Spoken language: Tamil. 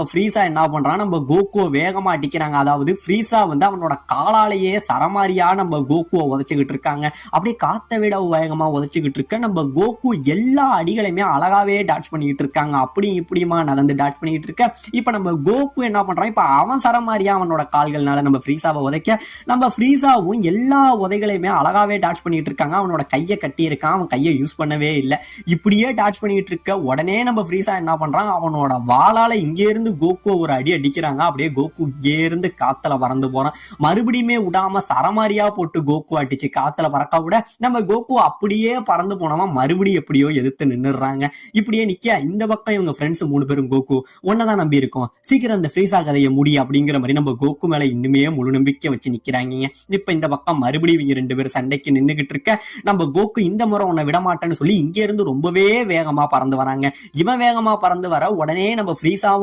ஃப்ரீசா என்ன பண்றான், நம்ம கோகுவை வேகமா அடிக்கிறாங்க. அதாவது ஃப்ரீசா வந்து அவனோட காலாலேயே சரமாரியா நம்ம கோகுவை உதைச்சுக்கிட்டு இருக்காங்க. அப்படியே காத்த விட வேகமா உதைச்சுக்கிட்டு இருக்க நம்ம கோகு எல்லா அடிகளையுமே அழகாவே டாட்ச் பண்ணிக்கிட்டு இருக்காங்க. அப்படியும் இப்படியுமா நடந்து டாட்ச் பண்ணிக்கிட்டு இருக்க. இப்ப நம்ம கோகு என்ன பண்றான், இப்ப அவன் சரமாரியா அவனோட கால்கள்னால நம்ம ஃப்ரீசாவை உதைக்க, நம்ம ஃப்ரீசாவும் எல்லா உதைகளையுமே அழகாவே டாட்ச் பண்ணிட்டு இருக்காங்க. அவனோட கையை கட்டி இருக்கான், அவன் கையை யூஸ் பண்ணவே இல்லை. இப்படியே டாட்ச் பண்ணிட்டு இருக்க உடனே நம்ம ஃப்ரீசா என்ன பண்றான், அவனோட வாளால இங்கே இருந்து கோகு ஒரு அடி அடிக்கிறாங்க. அப்படியே கோகு இங்கே இருந்து காத்துல பறந்து போறான். மறுபடியுமே விடாம சரமாரியா போட்டு கோகு அடிச்சு காத்துல பறக்க விட நம்ம கோகு அப்படியே பறந்து போனவன் மறுபடியும் எப்படியோ எதிர்த்து நின்னுறாங்க. இப்படியே நிக்க இந்த பக்கம் இவங்க ஃப்ரெண்ட்ஸ் 3 பேரும் கோகு ஒன்னதான் நம்பி இருக்கோம், சீக்கிரம் அந்த ஃப்ரீசா கதையை முடி அப்படிங்கிற மாதிரி நம்ம கோகு மேல இன்னுமே முழு நம்பிக்கை வச்சு நிக்கிறாங்க. இப்ப இந்த பக்கம் மறுபடியும் இவங்க 2 பேரும் சண்டைக்கு நின்னுகிட்டு இருக்க, நம்ம கோகு இந்த முறை உன்னை விட மாட்டேன்னு சொல்லி இங்க இருந்து ரொம்பவே வேகமா பறந்து வராங்க. இவன் வேகமா பறந்து வர உடனே நம்ம ஃப்ரீசா